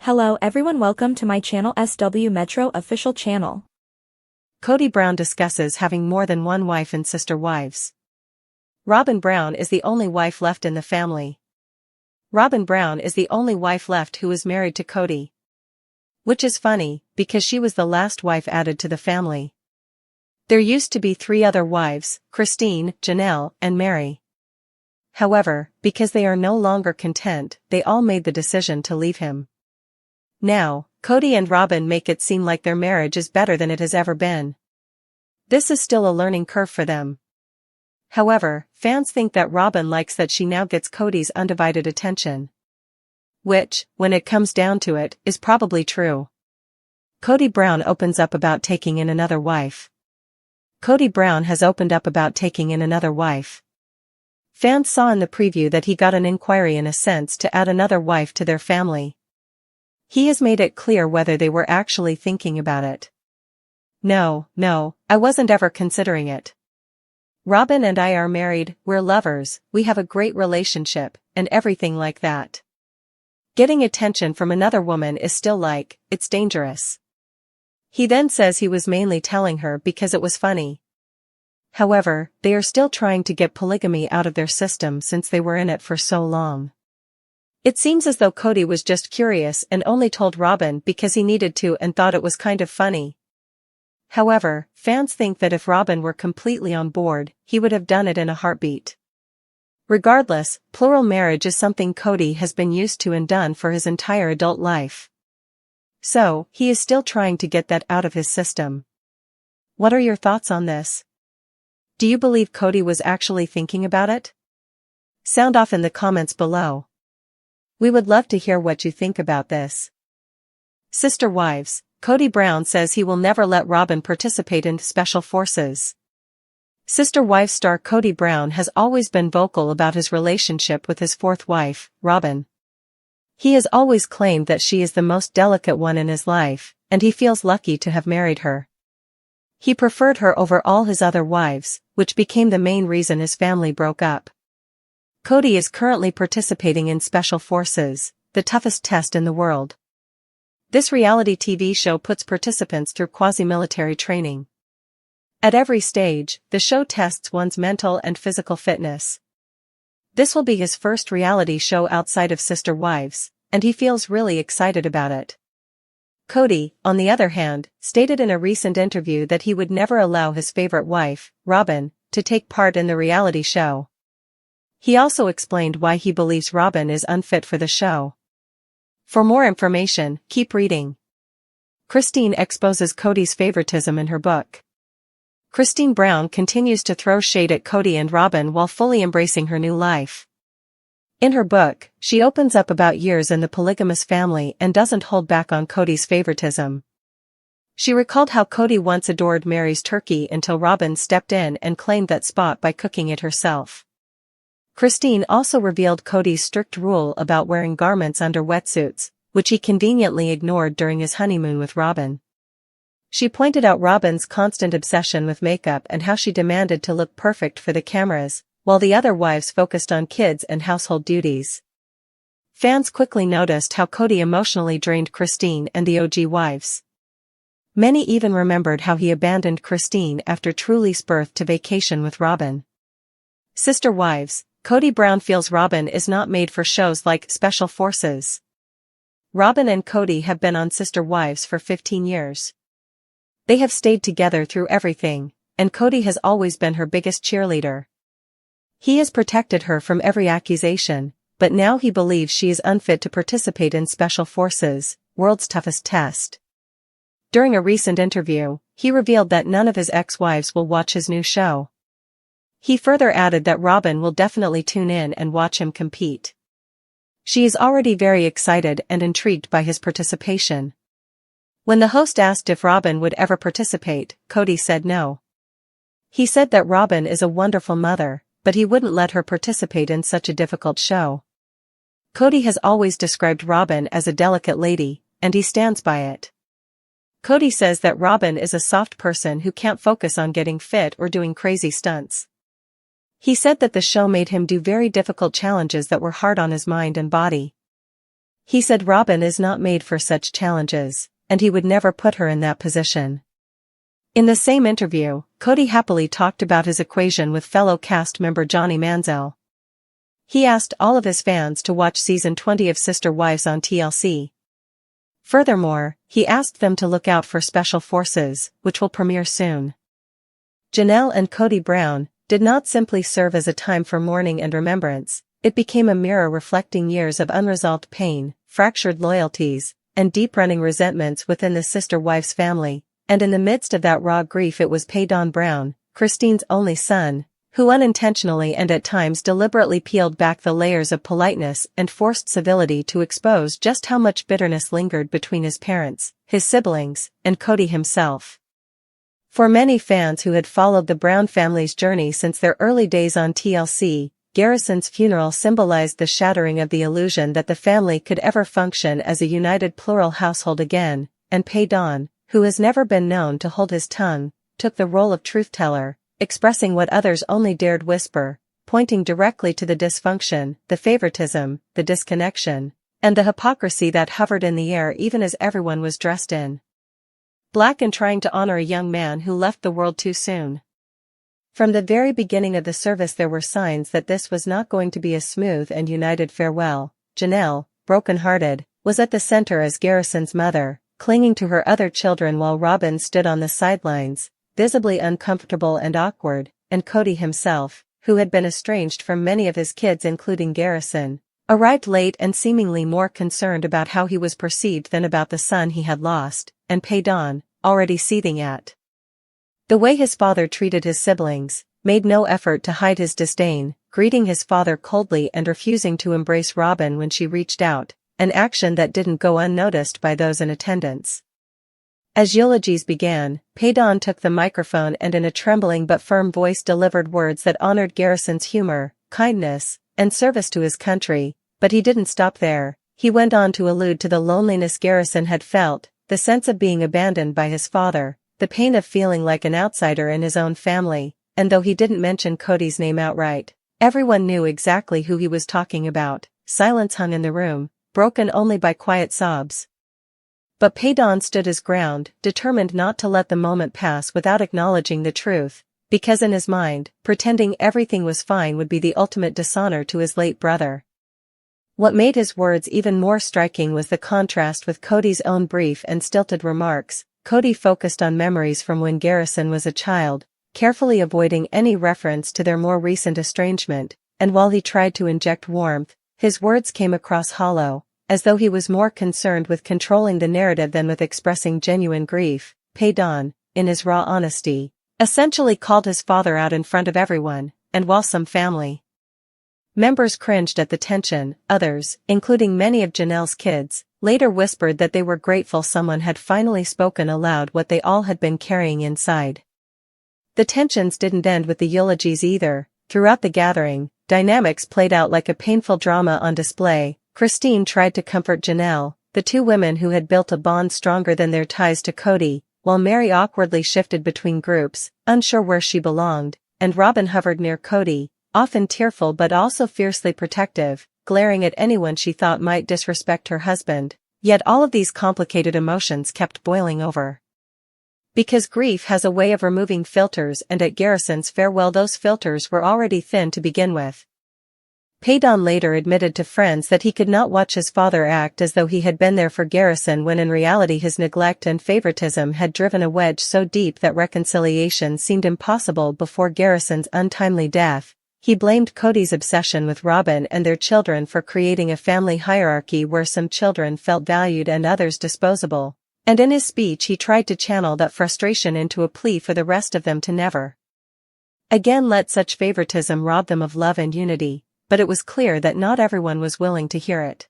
Hello everyone, welcome to my channel SW Metro official channel. Kody Brown discusses having more than one wife and sister wives. Robyn Brown is the only wife left in the family. Robyn Brown is the only wife left who is married to Kody. Which is funny, because she was the last wife added to the family. There used to be 3 other wives, Christine, Janelle, and Mary. However, because they are no longer content, they all made the decision to leave him. Now, Kody and Robyn make it seem like their marriage is better than it has ever been. This is still a learning curve for them. However, fans think that Robyn likes that she now gets Kody's undivided attention. Which, when it comes down to it, is probably true. Kody Brown opens up about taking in another wife. Kody Brown has opened up about taking in another wife. Fans saw in the preview that he got an inquiry in a sense to add another wife to their family. He has made it clear whether they were actually thinking about it. No, I wasn't ever considering it. Robyn and I are married, we're lovers, we have a great relationship, and everything like that. Getting attention from another woman is still it's dangerous. He then says he was mainly telling her because it was funny. However, they are still trying to get polygamy out of their system since they were in it for so long. It seems as though Kody was just curious and only told Robyn because he needed to and thought it was kind of funny. However, fans think that if Robyn were completely on board, he would have done it in a heartbeat. Regardless, plural marriage is something Kody has been used to and done for his entire adult life. So, he is still trying to get that out of his system. What are your thoughts on this? Do you believe Kody was actually thinking about it? Sound off in the comments below. We would love to hear what you think about this. Sister wives. Kody Brown says he will never let Robyn participate in special forces. Sister wives star Kody Brown has always been vocal about his relationship with his 4th wife, Robyn. He has always claimed that she is the most delicate one in his life, and he feels lucky to have married her. He preferred her over all his other wives, which became the main reason his family broke up. Kody is currently participating in Special Forces, the toughest test in the world. This reality TV show puts participants through quasi-military training. At every stage, the show tests one's mental and physical fitness. This will be his first reality show outside of Sister Wives, and he feels really excited about it. Kody, on the other hand, stated in a recent interview that he would never allow his favorite wife, Robyn, to take part in the reality show. He also explained why he believes Robyn is unfit for the show. For more information, keep reading. Christine exposes Kody's favoritism in her book. Christine Brown continues to throw shade at Kody and Robyn while fully embracing her new life. In her book, she opens up about years in the polygamous family and doesn't hold back on Kody's favoritism. She recalled how Kody once adored Mary's turkey until Robyn stepped in and claimed that spot by cooking it herself. Christine also revealed Kody's strict rule about wearing garments under wetsuits, which he conveniently ignored during his honeymoon with Robyn. She pointed out Robyn's constant obsession with makeup and how she demanded to look perfect for the cameras, while the other wives focused on kids and household duties. Fans quickly noticed how Kody emotionally drained Christine and the OG wives. Many even remembered how he abandoned Christine after Truly's birth to vacation with Robyn. Sister wives. Kody Brown feels Robyn is not made for shows like Special Forces. Robyn and Kody have been on Sister Wives for 15 years. They have stayed together through everything, and Kody has always been her biggest cheerleader. He has protected her from every accusation, but now he believes she is unfit to participate in Special Forces, World's Toughest Test. During a recent interview, he revealed that none of his ex-wives will watch his new show. He further added that Robyn will definitely tune in and watch him compete. She is already very excited and intrigued by his participation. When the host asked if Robyn would ever participate, Kody said no. He said that Robyn is a wonderful mother, but he wouldn't let her participate in such a difficult show. Kody has always described Robyn as a delicate lady, and he stands by it. Kody says that Robyn is a soft person who can't focus on getting fit or doing crazy stunts. He said that the show made him do very difficult challenges that were hard on his mind and body. He said Robin is not made for such challenges, and he would never put her in that position. In the same interview, Cody happily talked about his equation with fellow cast member Johnny Manziel. He asked all of his fans to watch season 20 of Sister Wives on TLC. Furthermore, he asked them to look out for Special Forces, which will premiere soon. Janelle and Cody Brown did not simply serve as a time for mourning and remembrance, it became a mirror reflecting years of unresolved pain, fractured loyalties, and deep-running resentments within the Sister Wives family, and in the midst of that raw grief it was Paedon Brown, Christine's only son, who unintentionally and at times deliberately peeled back the layers of politeness and forced civility to expose just how much bitterness lingered between his parents, his siblings, and Cody himself. For many fans who had followed the Brown family's journey since their early days on TLC, Garrison's funeral symbolized the shattering of the illusion that the family could ever function as a united plural household again, and Paedon, who has never been known to hold his tongue, took the role of truth-teller, expressing what others only dared whisper, pointing directly to the dysfunction, the favoritism, the disconnection, and the hypocrisy that hovered in the air even as everyone was dressed in black and trying to honor a young man who left the world too soon. From the very beginning of the service there were signs that this was not going to be a smooth and united farewell. Janelle, broken-hearted, was at the center as Garrison's mother, clinging to her other children while Robin stood on the sidelines, visibly uncomfortable and awkward, and Cody himself, who had been estranged from many of his kids including Garrison, arrived late and seemingly more concerned about how he was perceived than about the son he had lost, and Paedon, already seething at the way his father treated his siblings, made no effort to hide his disdain, greeting his father coldly and refusing to embrace Robin when she reached out, an action that didn't go unnoticed by those in attendance. As eulogies began, Paedon took the microphone and in a trembling but firm voice delivered words that honored Garrison's humor, kindness, and service to his country, but he didn't stop there. He went on to allude to the loneliness Garrison had felt, the sense of being abandoned by his father, the pain of feeling like an outsider in his own family, and though he didn't mention Cody's name outright, everyone knew exactly who he was talking about. Silence hung in the room, broken only by quiet sobs. But Paedon stood his ground, determined not to let the moment pass without acknowledging the truth, because in his mind, pretending everything was fine would be the ultimate dishonor to his late brother. What made his words even more striking was the contrast with Cody's own brief and stilted remarks. Cody focused on memories from when Garrison was a child, carefully avoiding any reference to their more recent estrangement, and while he tried to inject warmth, his words came across hollow, as though he was more concerned with controlling the narrative than with expressing genuine grief. Paedon, in his raw honesty, essentially called his father out in front of everyone, and while some family members cringed at the tension, others, including many of Janelle's kids, later whispered that they were grateful someone had finally spoken aloud what they all had been carrying inside. The tensions didn't end with the eulogies either. Throughout the gathering, dynamics played out like a painful drama on display. Christine tried to comfort Janelle, the two women who had built a bond stronger than their ties to Cody, while Mary awkwardly shifted between groups, unsure where she belonged, and Robin hovered near Cody, often tearful but also fiercely protective, glaring at anyone she thought might disrespect her husband. Yet all of these complicated emotions kept boiling over. Because grief has a way of removing filters, and at Garrison's farewell those filters were already thin to begin with. Paedon later admitted to friends that he could not watch his father act as though he had been there for Garrison when in reality his neglect and favoritism had driven a wedge so deep that reconciliation seemed impossible before Garrison's untimely death. He blamed Cody's obsession with Robin and their children for creating a family hierarchy where some children felt valued and others disposable, and in his speech he tried to channel that frustration into a plea for the rest of them to never again let such favoritism rob them of love and unity. But it was clear that not everyone was willing to hear it.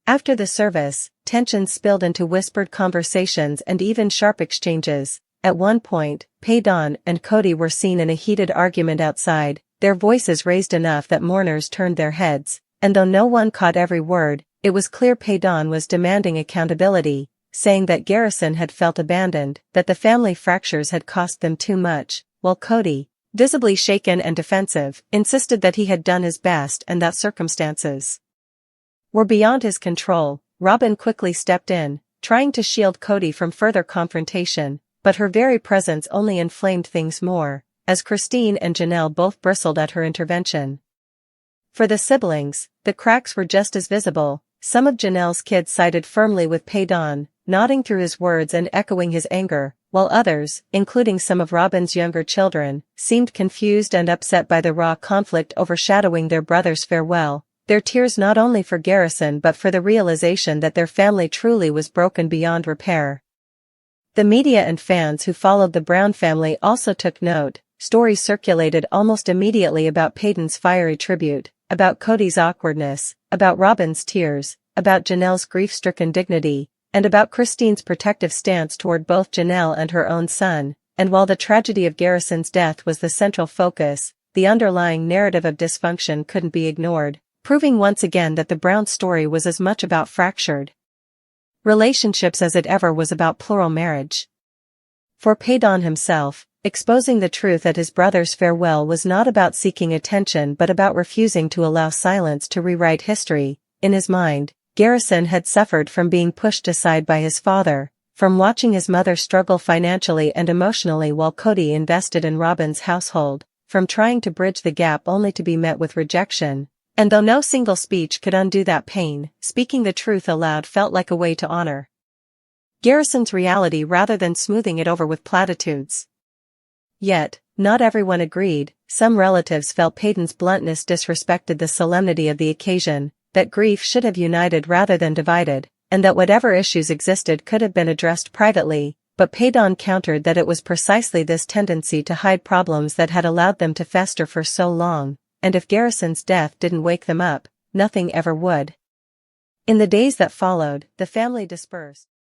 After the service, tensions spilled into whispered conversations and even sharp exchanges. At one point, Paedon and Cody were seen in a heated argument outside, their voices raised enough that mourners turned their heads, and though no one caught every word, it was clear Paedon was demanding accountability, saying that Garrison had felt abandoned, that the family fractures had cost them too much, while Cody, visibly shaken and defensive, insisted that he had done his best and that circumstances were beyond his control. Robin quickly stepped in, trying to shield Cody from further confrontation, but her very presence only inflamed things more, as Christine and Janelle both bristled at her intervention. For the siblings, the cracks were just as visible. Some of Janelle's kids sided firmly with Paedon, nodding through his words and echoing his anger, while others, including some of Robin's younger children, seemed confused and upset by the raw conflict overshadowing their brother's farewell, their tears not only for Garrison but for the realization that their family truly was broken beyond repair. The media and fans who followed the Brown family also took note. Stories circulated almost immediately about Paedon's fiery tribute, about Cody's awkwardness, about Robin's tears, about Janelle's grief-stricken dignity, and about Christine's protective stance toward both Janelle and her own son. And while the tragedy of Garrison's death was the central focus, the underlying narrative of dysfunction couldn't be ignored, proving once again that the Brown story was as much about fractured relationships as it ever was about plural marriage. For Paedon himself, exposing the truth at his brother's farewell was not about seeking attention but about refusing to allow silence to rewrite history. In his mind, Garrison had suffered from being pushed aside by his father, from watching his mother struggle financially and emotionally while Cody invested in Robin's household, from trying to bridge the gap only to be met with rejection. And though no single speech could undo that pain, speaking the truth aloud felt like a way to honor Garrison's reality rather than smoothing it over with platitudes. Yet, not everyone agreed. Some relatives felt Paedon's bluntness disrespected the solemnity of the occasion, that grief should have united rather than divided, and that whatever issues existed could have been addressed privately, but Paedon countered that it was precisely this tendency to hide problems that had allowed them to fester for so long, and if Garrison's death didn't wake them up, nothing ever would. In the days that followed, the family dispersed.